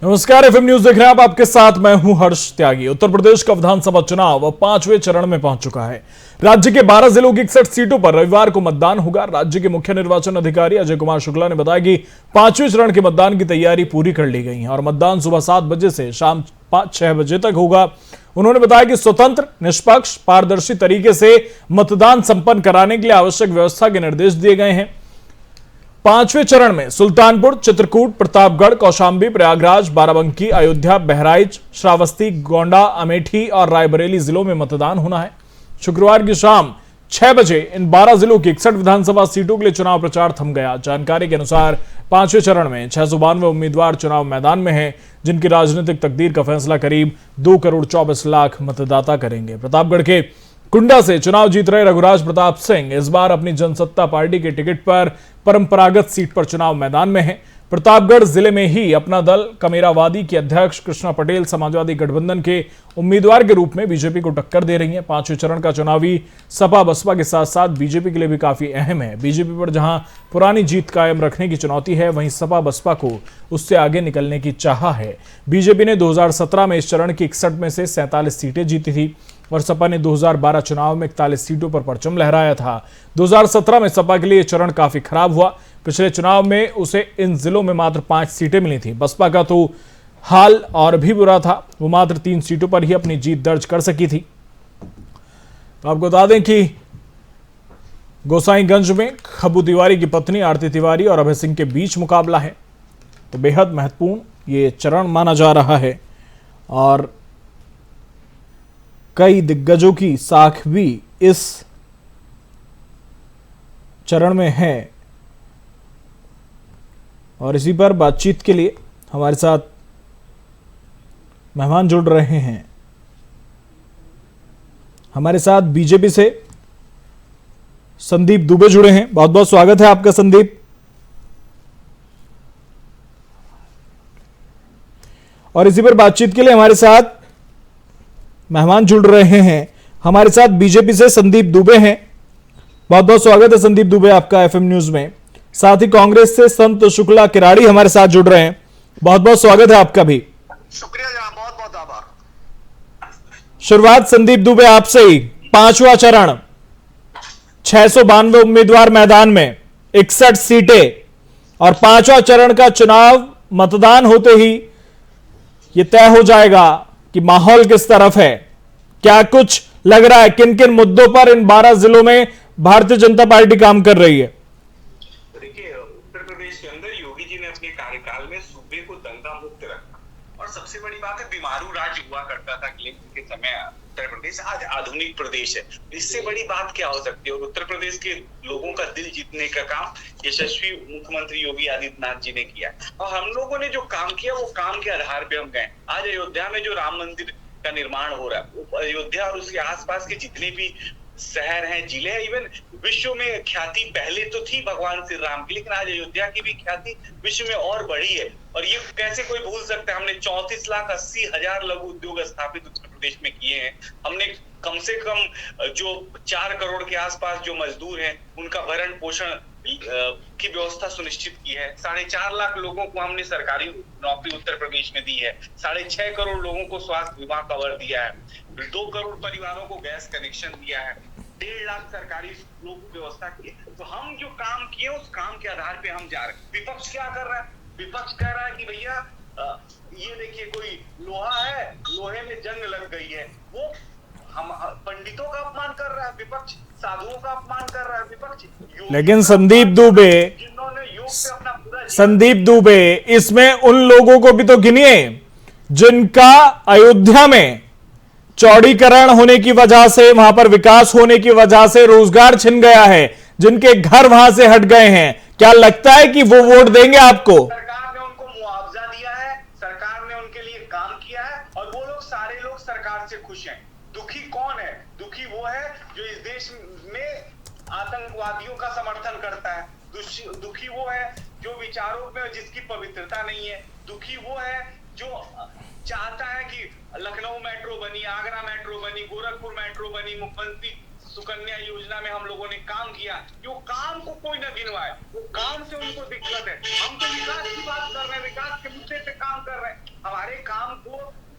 नमस्कार, FM news देख रहे हैं आप। आपके साथ मैं हूं हर्ष त्यागी। उत्तर प्रदेश का विधानसभा चुनाव अब 5वें चरण में पहुंच चुका है। राज्य के 12 जिलों की 61 सीटों पर रविवार को मतदान होगा। राज्य के मुख्य निर्वाचन अधिकारी अजय कुमार शुक्ला ने बताया कि 5वें चरण के मतदान की तैयारी पूरी कर ली गई है और मतदान सुबह 7 बजे से शाम 6 बजे तक होगा। उन्होंने बताया कि स्वतंत्र, निष्पक्ष, पारदर्शी तरीके से मतदान संपन्न कराने के लिए आवश्यक व्यवस्था के निर्देश दिए गए हैं। 5वें चरण में सुल्तानपुर, चित्रकूट, प्रतापगढ़, कौशांबी, प्रयागराज, बाराबंकी, अयोध्या, बहराइच, श्रावस्ती, गोंडा, अमेठी और रायबरेली जिलों में मतदान होना है। शुक्रवार की शाम 6 बजे इन 12 जिलों की 61 विधानसभा सीटों के लिए चुनाव प्रचार थम गया। जानकारी के अनुसार 5वें चरण में 692 उम्मीदवार चुनाव मैदान में हैं, जिनकी राजनीतिक तकदीर का फैसला करीब 2 करोड़ 24 लाख मतदाता करेंगे। प्रतापगढ़ के कुंडा से चुनाव जीत रहे रघुराज प्रताप सिंह इस बार अपनी जनसत्ता पार्टी के टिकट पर परंपरागत सीट पर चुनाव मैदान में हैं। प्रतापगढ़ जिले में ही अपना दल कमेरावादी की अध्यक्ष कृष्णा पटेल समाजवादी गठबंधन के उम्मीदवार के रूप में बीजेपी को टक्कर दे रही है। 5वें चरण का चुनावी सपा बसपा के साथ साथ बीजेपी के लिए भी काफी अहम है। बीजेपी पर जहां पुरानी जीत कायम रखने की चुनौती है, वहीं सपा बसपा को उससे आगे निकलने की चाह है। बीजेपी ने 2017 में इस चरण की 61 में से 47 सीटें जीती थी और सपा ने 2012 चुनाव में 41 सीटों पर परचम लहराया था। 2017 में सपा के लिए चरण काफी खराब हुआ। पिछले चुनाव में उसे इन जिलों में मात्र 5 सीटें मिली थी। बसपा का तो हाल और भी बुरा था, वो मात्र 3 सीटों पर ही अपनी जीत दर्ज कर सकी थी। तो आपको बता दें कि गोसाईगंज में खब्बू तिवारी की पत्नी आरती तिवारी और अभय सिंह के बीच मुकाबला है। तो बेहद महत्वपूर्ण ये चरण माना जा रहा है और कई दिग्गजों की साख भी इस चरण में है। और इसी पर बातचीत के लिए हमारे साथ मेहमान जुड़ रहे हैं। हमारे साथ बीजेपी से संदीप दुबे जुड़े हैं। बहुत बहुत स्वागत है आपका संदीप। और इसी पर बातचीत के लिए हमारे साथ मेहमान जुड़ रहे हैं। हमारे साथ बीजेपी से संदीप दुबे हैं। बहुत बहुत स्वागत है संदीप दुबे आपका एफएम न्यूज में। साथ ही कांग्रेस से संत शुक्ला किराड़ी हमारे साथ जुड़ रहे हैं। बहुत बहुत स्वागत है आपका भी। शुक्रिया जनाब, बहुत बहुत आभार। शुरुआत संदीप दुबे आपसे ही। 5वां चरण, 692 उम्मीदवार मैदान में, 61 सीटें और 5वां चरण का चुनाव मतदान होते ही यह तय हो जाएगा कि माहौल किस तरफ है। क्या कुछ लग रहा है, किन किन मुद्दों पर इन 12 जिलों में भारतीय जनता पार्टी काम कर रही है? देखिए, उत्तर प्रदेश के अंदर योगी जी ने अपने कार्यकाल में सूबे को दंगा मुक्त रखा और सबसे बड़ी बात है, बीमारू राज्य हुआ करता था के समय उत्तर प्रदेश आज आधुनिक प्रदेश है। इससे बड़ी बात क्या हो सकती है? और उत्तर प्रदेश के लोगों का दिल जीतने का काम यशस्वी मुख्यमंत्री योगी आदित्यनाथ जी ने किया और हम लोगों ने जो काम किया वो काम के आधार पे हम गए। आज अयोध्या में जो राम मंदिर का निर्माण हो रहा है, अयोध्या और उसके आसपास के जितने भी शहर हैं, जिले हैं, इवन विश्व में ख्याति पहले तो थी भगवान श्री राम की, लेकिन आज अयोध्या की भी ख्याति विश्व में और बढ़ी है। और ये कैसे कोई भूल सकता है? हमने 34,80,000 लघु उद्योग स्थापित उत्तर प्रदेश में किए हैं। हमने कम से कम जो 4 करोड़ के आसपास जो मजदूर हैं उनका भरण पोषण की व्यवस्था सुनिश्चित की है। 4.5 लाख लोगों को हमने सरकारी नौकरी उत्तर प्रदेश में दी है। 6.5 करोड़ लोगों को स्वास्थ्य बीमा कवर दिया है। 2 करोड़ परिवारों को गैस कनेक्शन दिया है। 1.5 लाख सरकारी स्कूलों की व्यवस्था की है। तो हम जो काम किए उस काम के आधार पे हम जा रहे हैं। विपक्ष क्या कर रहा है? विपक्ष कह रहा है कि भैया ये देखिए कोई लोहा है, लोहे में जंग लग गई है। वो हम पंडितों का अपमान कर रहा है विपक्ष, साधुओं का अपमान कर रहा है विपक्ष। लेकिन संदीप दुबे, संदीप दुबे, इसमें उन लोगों को भी तो गिनिए जिनका अयोध्या में चौड़ीकरण होने की वजह से, वहां पर विकास होने की वजह से रोजगार छिन गया है, जिनके घर वहां से हट गए हैं। क्या लगता है कि वो वोट देंगे आपको? सरकार ने उनको मुआवजा दिया है, सरकार ने उनके लिए काम किया है और वो लोग सारे लोग सरकार से खुश हैं। दुखी कौन है? दुखी वो है जो इस देश में आतंकवादियों का समर्थन करता है। दुखी वो है जो विचारों में जिसकी पवित्रता नहीं है। दुखी वो है जो चाहता है कि लखनऊ मेट्रो बनी, आगरा मेट्रो बनी, गोरखपुर मेट्रो बनी, मुख्यमंत्री सुकन्या योजना में हम लोगों ने काम किया। जो काम को कोई न गिनवाए, वो काम से उनको दिक्कत है। हम तो विकास की बात कर रहे हैं, विकास के मुद्दे पे काम कर रहे हैं। हमारे काम को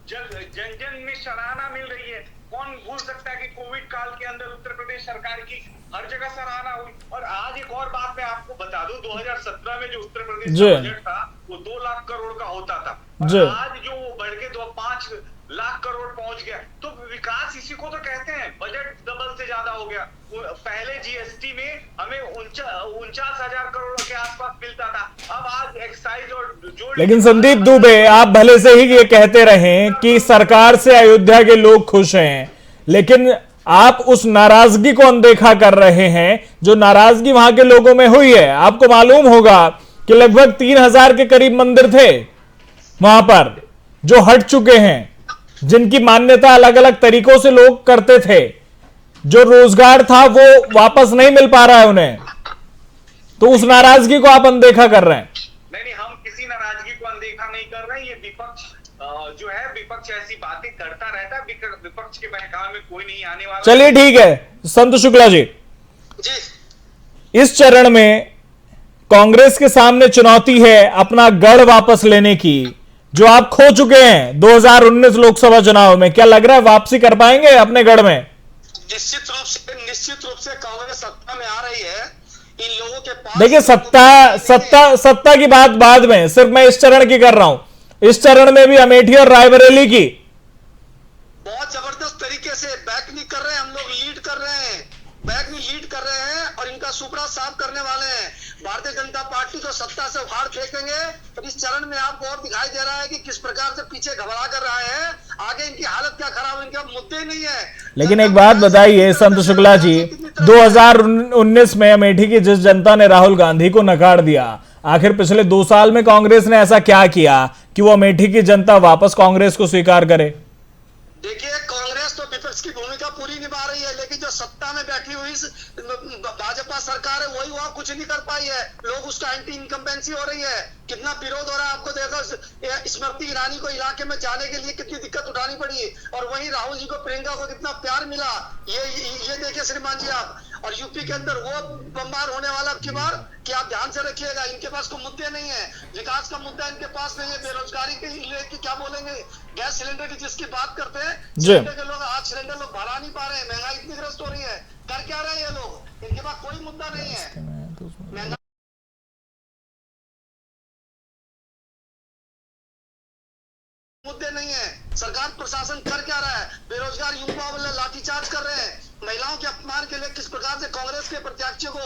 जन जन में सराहना मिल रही है। कौन भूल सकता है कि कोविड काल के अंदर उत्तर प्रदेश सरकार की हर जगह सराहना हुई। और आज एक और बात मैं आपको बता दूं, 2017 में जो उत्तर प्रदेश का बजट था वो 2 लाख करोड़ का होता था, और आज जो वो बढ़ के 5 लाख करोड़ पहुंच गया। तो विकास इसी को तो कहते हैं, बजट डबल से ज्यादा हो गया। पहले जीएसटी में हमें 49,000 करोड़ के आसपास मिलता था, अब आज एक्साइज और जो। लेकिन संदीप दुबे, आप भले से ही ये कहते रहें कि सरकार से अयोध्या के लोग खुश हैं, लेकिन आप उस नाराजगी को अनदेखा कर रहे हैं जो नाराजगी वहां के लोगों में हुई है। आपको मालूम होगा कि लगभग 3,000 के करीब मंदिर थे वहां पर जो हट चुके हैं, जिनकी मान्यता अलग अलग तरीकों से लोग करते थे, जो रोजगार था वो वापस नहीं मिल पा रहा है उन्हें। तो उस नाराजगी को आप अनदेखा कर रहे हैं। नहीं, हम किसी नाराजगी को अनदेखा नहीं कर रहे हैं। ये विपक्ष जो है, विपक्ष ऐसी बातें करता रहता है, विपक्ष के बहकावे में कोई नहीं आने वाला। चलिए ठीक है संत शुक्ला जी, इस चरण में कांग्रेस के सामने चुनौती है अपना गढ़ वापस लेने की, जो आप खो चुके हैं 2019 लोकसभा चुनाव में। क्या लग रहा है वापसी कर पाएंगे अपने गढ़ में? निश्चित रूप से कांग्रेस सत्ता में आ रही है। इन लोगों के पास देखिए, सत्ता की बात बाद में, सिर्फ मैं इस चरण की कर रहा हूं। इस चरण में भी अमेठी और रायबरेली की बहुत जबरदस्त तरीके से बैक नहीं कर रहे हैं, हम लोग लीड कर रहे हैं, बैक नहीं लीड कर रहे हैं और इनका सुपड़ा साफ करने वाले हैं। भारतीय जनता पार्टी को सत्ता से उखाड़ फेंकेंगे। तो इस चरण में आपको और दिखाई दे रहा है कि किस प्रकार से पीछे घबरा कर रहे हैं, आगे इनकी हालत क्या खराब, इनके मुद्दे नहीं है। लेकिन एक बात बताइए संत शुक्ला जी, 2019 में अमेठी की जिस जनता ने राहुल गांधी को नकार दिया, आखिर पिछले 2 साल में कांग्रेस ने ऐसा क्या किया कि वो अमेठी की जनता वापस कांग्रेस को स्वीकार करे? देखिए, कांग्रेस तो विपक्ष की भूमिका पूरी निभा रही है, लेकिन जो सत्ता में बैठी हुई भाजपा सरकार है वही वहां कुछ नहीं कर पाई है। लोग उसका एंटी इनकम्बेंसी हो रही है, कितना विरोध हो रहा है। आपको देखो, स्मृति ईरानी को इलाके में जाने के लिए कितनी दिक्कत उठानी पड़ी, और वहीं राहुल जी को, प्रियंका को कितना प्यार मिला। ये देखिए श्रीमान जी आप। और यूपी के अंदर वो बम्बार होने वाला अब की बार कि आप ध्यान से रखिएगा। इनके पास कोई मुद्दे नहीं है, विकास का मुद्दा इनके पास नहीं है। बेरोजगारी की क्या बोलेंगे, गैस सिलेंडर की जिसकी बात करते हैं, सिलेंडर के लोग आज सिलेंडर लोग भरा नहीं पा रहे हैं, महंगाई इतनी ग्रस्त हो रही है। कर क्या रहे हैं ये लोग? इनके पास कोई मुद्दा नहीं है। मुद्दे नहीं है। सरकार प्रशासन कर क्या रहा है? बेरोजगार युवाओं वाले लाठीचार्ज कर रहे हैं। महिलाओं के अपमान के लिए किस प्रकार से कांग्रेस के प्रत्याशियों को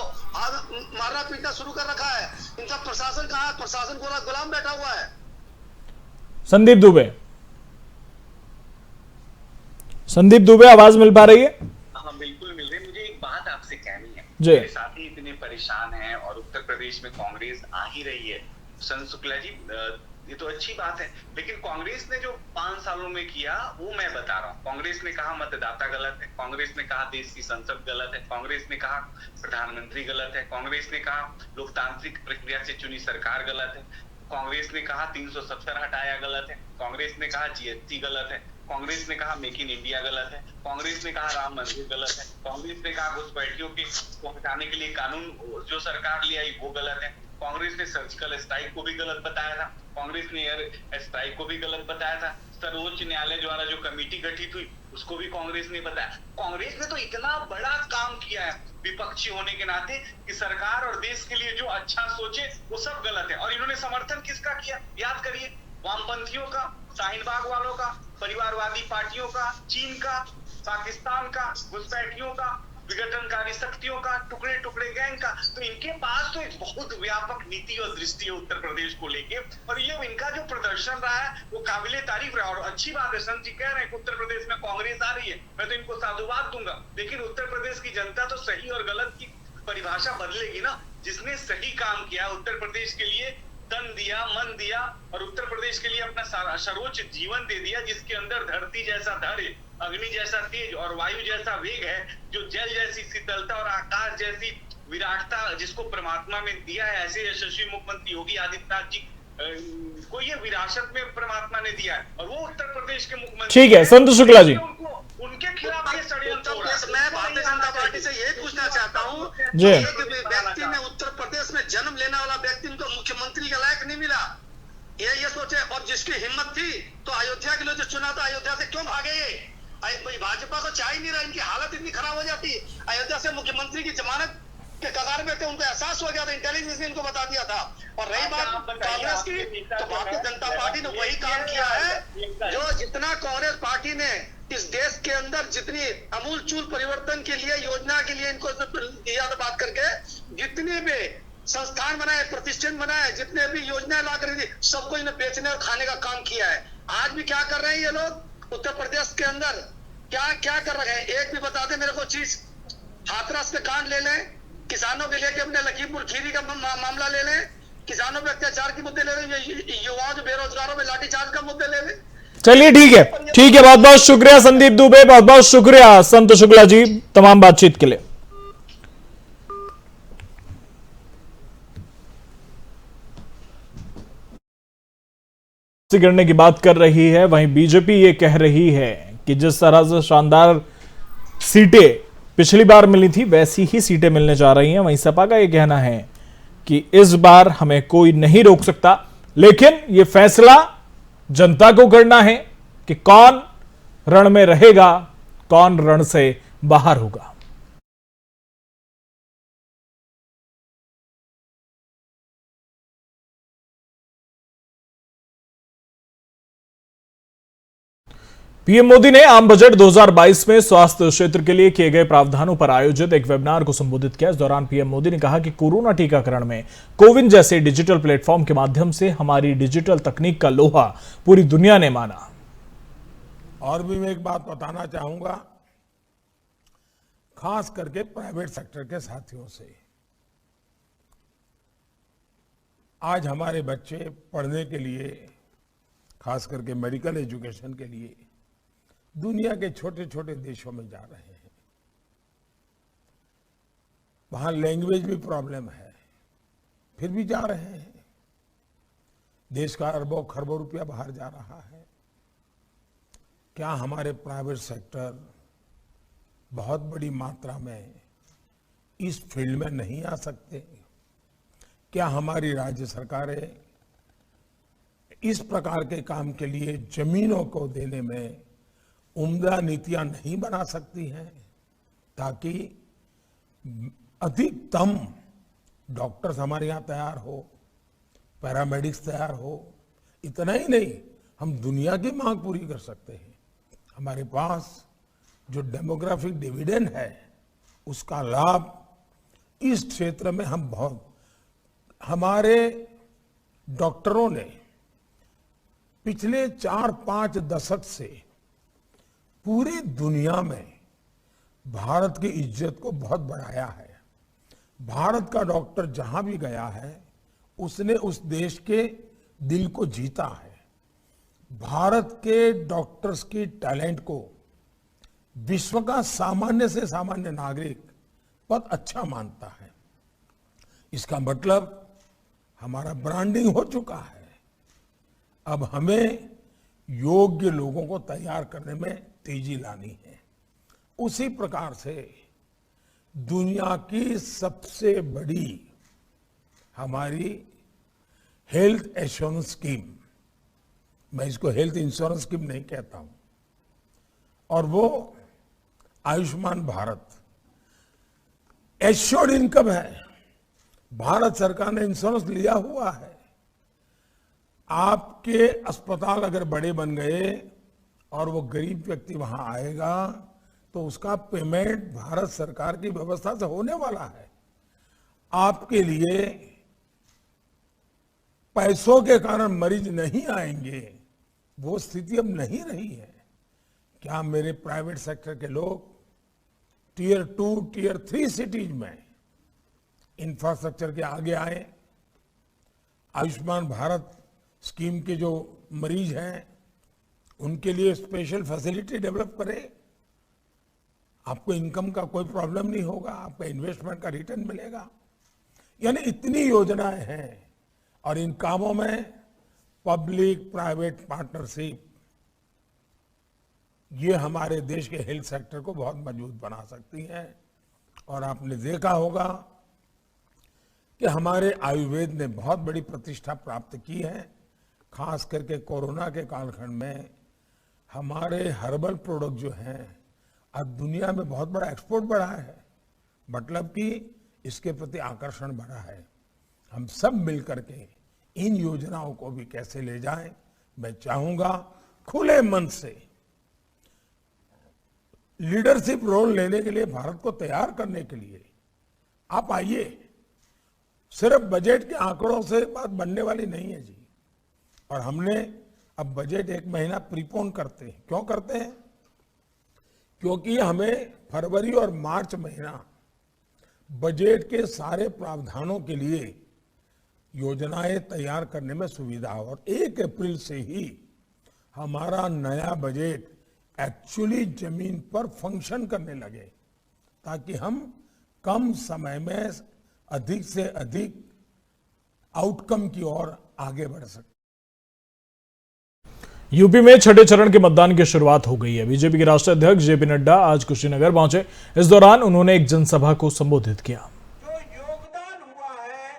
मारना पीटना शुरू कर रखा है। इनका प्रशासन कहाँ है? प्रशासन पूरा गुलाम बैठा हुआ है। संदीप दुबे आवाज मिल पा रही है? हाँ बिल्कुल मिल रही है। मुझे एक बात आपसे कहनी है। जी। मेरे साथी इतने परेशान हैं और उत्तर प्रदेश में कांग्रेस आ ही रही है। संत शुक्ला जी, ये तो अच्छी बात है, लेकिन कांग्रेस ने जो 5 सालों में किया वो मैं बता रहा हूँ। कांग्रेस ने कहा मतदाता गलत है, कांग्रेस ने कहा देश की संसद गलत है, कांग्रेस ने कहा प्रधानमंत्री गलत है, कांग्रेस ने कहा लोकतांत्रिक प्रक्रिया से चुनी सरकार गलत है, कांग्रेस ने कहा 370 हटाया गलत है, कांग्रेस ने कहा जीएसटी गलत है, कांग्रेस ने कहा मेक इन इंडिया गलत है, कांग्रेस ने कहा राम मंदिर गलत है, कांग्रेस ने कहा घुसपैठियों को हटाने के लिए कानून जो सरकार ले आई वो गलत है, कांग्रेस ने सर्जिकल स्ट्राइक को भी गलत बताया था, कांग्रेस ने एयर स्ट्राइक को भी गलत बताया था, सर्वोच्च न्यायालय द्वारा जो कमेटी गठित हुई उसको भी कांग्रेस ने बताया। कांग्रेस ने तो इतना बड़ा काम किया है विपक्षी होने के नाते कि सरकार और देश के लिए जो अच्छा सोचे वो सब गलत है। और इन्होंने समर्थन किसका किया? याद करिए, वामपंथियों का, शाहीन बाग वालों का, परिवारवादी पार्टियों का, चीन का, पाकिस्तान का, घुसपैठियों का, विघटनकारी शक्तियों का, टुकड़े टुकड़े गैंग का। तो इनके पास तो एक बहुत व्यापक नीति और दृष्टि है उत्तर प्रदेश को लेके, और ये इनका जो प्रदर्शन रहा है वो काबिले तारीफ रहा। और अच्छी बात है, संत जी कह रहे हैं कि उत्तर प्रदेश में कांग्रेस आ रही है, मैं तो इनको साधुवाद दूंगा। लेकिन उत्तर प्रदेश की जनता तो सही और गलत की परिभाषा बदलेगी ना। जिसने सही काम किया, उत्तर प्रदेश के लिए तन दिया, मन दिया और उत्तर प्रदेश के लिए अपना सर्वोच्च जीवन दे दिया, जिसके अंदर धरती जैसा धैर्य, अग्नि जैसा तेज और वायु जैसा वेग है, जो जल जैसी शीतलता और आकाश जैसी विराटता जिसको परमात्मा में दिया है, ऐसे यशस्वी मुख्यमंत्री योगी आदित्यनाथ जी को ये विरासत में परमात्मा ने दिया है, और वो उत्तर प्रदेश के मुख्यमंत्री। ठीक है संत शुक्ला जी, उनके खिलाफ ये षड्यंत्र हो रहा है। मैं भारतीय जनता पार्टी से यही पूछना चाहता हूँ, जी। एक व्यक्ति ने उत्तर प्रदेश में जन्म लेने वाला व्यक्ति को मुख्यमंत्री का लायक नहीं मिला। ये सोचे। और जिसकी हिम्मत थी तो अयोध्या के लिए जो चुना था, अयोध्या से क्यों भागे ये? भाजपा को चाह ही नहीं रहा, इनकी हालत इतनी खराब हो जाती। अयोध्या से मुख्यमंत्री की जमानत के कगार में थे, उनको एहसास हो गया था, इंटेलिजेंस ने इनको बता दिया था। और रही बात कांग्रेस की, तो भारतीय जनता पार्टी ने वही काम किया है जो जितना कांग्रेस पार्टी ने इस देश के अंदर जितनी अमूल चूल परिवर्तन के लिए, योजना के लिए इनको दिया था बात करके, जितने भी संस्थान बनाए, प्रतिष्ठान बनाए, जितने भी योजनाएं ला कर सबको इन्हें बेचने और खाने का काम किया है। आज भी क्या कर रहे हैं ये लोग उत्तर प्रदेश के अंदर? क्या क्या कर रहे हैं? एक भी बता दे मेरे को चीज। हाथरस पे कांड ले लें, किसानों के लेके अपने लखीमपुर खीरी का मामला ले लें, किसानों पे अत्याचार के मुद्दे ले लें, युवाओं जो बेरोजगारों में लाठीचार्ज का मुद्दे ले लें। चलिए ठीक है, ठीक है। बहुत बहुत शुक्रिया संदीप दुबे, बहुत बहुत शुक्रिया संत शुक्ला जी तमाम बातचीत के लिए। गिरने की बात कर रही है, वहीं बीजेपी ये कह रही है कि जिस तरह से शानदार सीटें पिछली बार मिली थी वैसी ही सीटें मिलने जा रही हैं। वहीं सपा का ये कहना है कि इस बार हमें कोई नहीं रोक सकता, लेकिन ये फैसला जनता को करना है कि कौन रण में रहेगा, कौन रण से बाहर होगा। पीएम मोदी ने आम बजट 2022 में स्वास्थ्य क्षेत्र के लिए किए गए प्रावधानों पर आयोजित एक वेबिनार को संबोधित किया। इस दौरान पीएम मोदी ने कहा कि कोरोना टीकाकरण में कोविन जैसे डिजिटल प्लेटफॉर्म के माध्यम से हमारी डिजिटल तकनीक का लोहा पूरी दुनिया ने माना। और भी मैं एक बात बताना चाहूंगा, खास करके प्राइवेट सेक्टर के साथियों से। आज हमारे बच्चे पढ़ने के लिए, खास करके मेडिकल एजुकेशन के लिए, दुनिया के छोटे छोटे देशों में जा रहे हैं। वहां लैंग्वेज भी प्रॉब्लम है, फिर भी जा रहे हैं। देश का अरबों खरबों रुपया बाहर जा रहा है। क्या हमारे प्राइवेट सेक्टर बहुत बड़ी मात्रा में इस फील्ड में नहीं आ सकते? क्या हमारी राज्य सरकारें इस प्रकार के काम के लिए जमीनों को देने में उम्दा नीतियां नहीं बना सकती हैं, ताकि अधिकतम डॉक्टर्स हमारे यहाँ तैयार हो, पैरामेडिक्स तैयार हो? इतना ही नहीं, हम दुनिया की मांग पूरी कर सकते हैं। हमारे पास जो डेमोग्राफिक डिविडेंड है, उसका लाभ इस क्षेत्र में हम बहुत, हमारे डॉक्टरों ने पिछले 4-5 दशक से पूरी दुनिया में भारत की इज्जत को बहुत बढ़ाया है। भारत का डॉक्टर जहां भी गया है, उसने उस देश के दिल को जीता है। भारत के डॉक्टर्स की टैलेंट को विश्व का सामान्य से सामान्य नागरिक बहुत अच्छा मानता है। इसका मतलब हमारा ब्रांडिंग हो चुका है। अब हमें योग्य लोगों को तैयार करने में तेजी लानी है। उसी प्रकार से दुनिया की सबसे बड़ी हमारी हेल्थ एश्योरेंस स्कीम, मैं इसको हेल्थ इंश्योरेंस स्कीम नहीं कहता हूं, और वो आयुष्मान भारत। एश्योर्ड इनकम है, भारत सरकार ने इंश्योरेंस लिया हुआ है। आपके अस्पताल अगर बड़े बन गए और वो गरीब व्यक्ति वहां आएगा, तो उसका पेमेंट भारत सरकार की व्यवस्था से होने वाला है। आपके लिए पैसों के कारण मरीज नहीं आएंगे, वो स्थिति अब नहीं रही है। क्या मेरे प्राइवेट सेक्टर के लोग टियर 2, टियर 3 सिटीज में इंफ्रास्ट्रक्चर के आगे आए? आयुष्मान भारत स्कीम के जो मरीज हैं, उनके लिए स्पेशल फैसिलिटी डेवलप करें। आपको इनकम का कोई प्रॉब्लम नहीं होगा, आपका इन्वेस्टमेंट का रिटर्न मिलेगा। यानी इतनी योजनाएं हैं, और इन कामों में पब्लिक प्राइवेट पार्टनरशिप, ये हमारे देश के हेल्थ सेक्टर को बहुत मजबूत बना सकती है। और आपने देखा होगा कि हमारे आयुर्वेद ने बहुत बड़ी प्रतिष्ठा प्राप्त की है। खास करके कोरोना के कालखंड में हमारे हर्बल प्रोडक्ट जो हैं अब दुनिया में बहुत बड़ा एक्सपोर्ट बढ़ा है, मतलब कि इसके प्रति आकर्षण बढ़ा है। हम सब मिलकर के इन योजनाओं को भी कैसे ले जाएं, मैं चाहूंगा खुले मन से लीडरशिप रोल लेने के लिए, भारत को तैयार करने के लिए आप आइए। सिर्फ बजट के आंकड़ों से बात बनने वाली नहीं है जी। और हमने अब बजट 1 महीना प्रीपोन करते हैं। क्यों करते हैं? क्योंकि हमें फरवरी और मार्च महीना बजट के सारे प्रावधानों के लिए योजनाएं तैयार करने में सुविधा हो और 1 अप्रैल से ही हमारा नया बजट एक्चुअली जमीन पर फंक्शन करने लगे, ताकि हम कम समय में अधिक से अधिक आउटकम की ओर आगे बढ़ सकें। यूपी में छठे चरण के मतदान की शुरुआत हो गई है। बीजेपी के राष्ट्रीय अध्यक्ष जेपी नड्डा आज कुशीनगर पहुंचे। इस दौरान उन्होंने एक जनसभा को संबोधित किया। जो योगदान हुआ है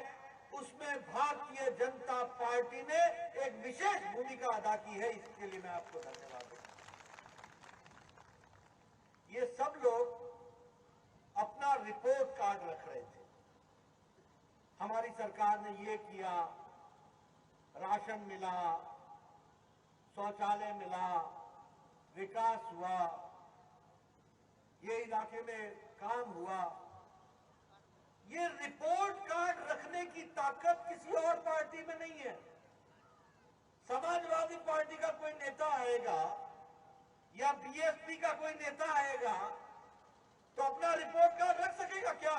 उसमें भारतीय जनता पार्टी ने एक विशेष भूमिका अदा की है, इसके लिए मैं आपको धन्यवाद देता हूं। ये सब लोग अपना रिपोर्ट कार्ड रख रहे थे, हमारी सरकार ने ये किया, राशन मिला, शौचालय मिला, विकास हुआ, ये इलाके में काम हुआ। ये रिपोर्ट कार्ड रखने की ताकत किसी और पार्टी में नहीं है। समाजवादी पार्टी का कोई नेता आएगा या बीएसपी का कोई नेता आएगा तो अपना रिपोर्ट कार्ड रख सकेगा क्या?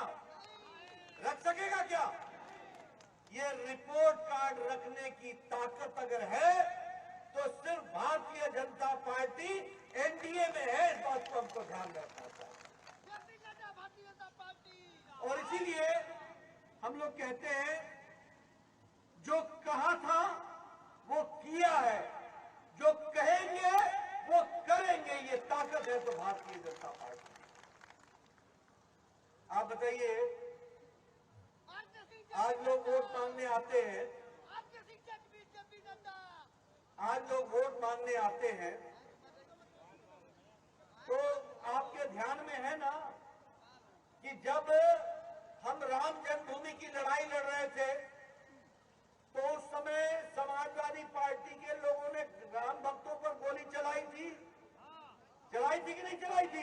रख सकेगा क्या? ये रिपोर्ट कार्ड रखने की ताकत अगर है तो सिर्फ भारतीय जनता पार्टी एनडीए में है। इस बात को हमको ध्यान रखना चाहिए। और इसीलिए हम लोग कहते हैं जो कहा था वो किया है, जो कहेंगे वो करेंगे। ये ताकत है तो भारतीय जनता पार्टी। आप बताइए, आज लोग वोट मांगने आते हैं, तो आपके ध्यान में है ना कि जब हम राम जन्मभूमि की लड़ाई लड़ रहे थे तो उस समय समाजवादी पार्टी के लोगों ने राम भक्तों पर गोली चलाई थी कि नहीं चलाई थी?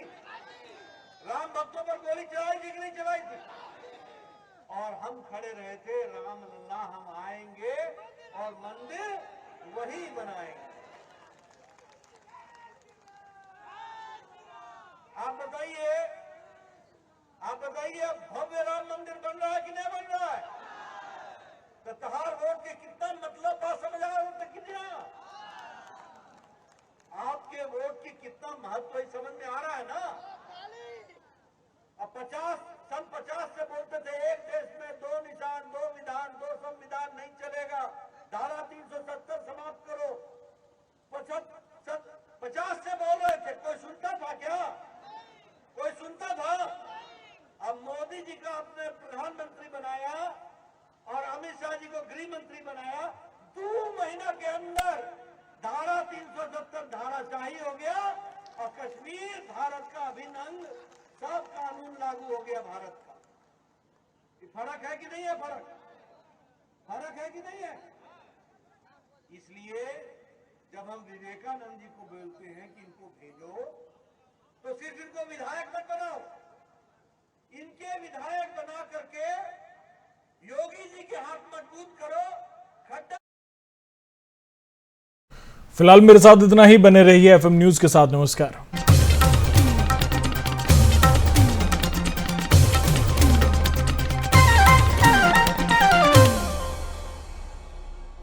राम भक्तों पर गोली चलाई थी कि नहीं चलाई थी? और हम खड़े रहे थे, राम लल्ला हम आएंगे और मंदिर वही बनाएंगे। आप बताइए भव्य राम मंदिर बन रहा है कि नहीं बन रहा है? तो तहार वोट के कितना मतलब था, समझ आया? वोट कितना, आपके वोट की कितना महत्व समझ में आ रहा है ना? अब 50 से बोलते थे एक देश में 2 निशान, 2 विधान, 2 संविधान नहीं चलेगा, धारा 370 समाप्त करो। 50 से बोल रहे थे, कोई सुनता था क्या? कोई सुनता था? अब मोदी जी का आपने प्रधानमंत्री बनाया और अमित शाह जी को गृह मंत्री बनाया, 2 महीना के अंदर धारा 370 धाराशाही हो गया और कश्मीर भारत का अभिन्न अंग, सब कानून लागू हो गया भारत का। ये फर्क है कि नहीं है? फर्क है कि नहीं है? इसलिए जब हम विवेकानंद जी को बोलते हैं कि इनको भेजो, तो सिर्फ इनको विधायक मत बनाओ, इनके विधायक बना करके योगी जी के हाथ मजबूत करो। खड्डा। फिलहाल मेरे साथ इतना ही। बने रहिए एफएम न्यूज के साथ। नमस्कार।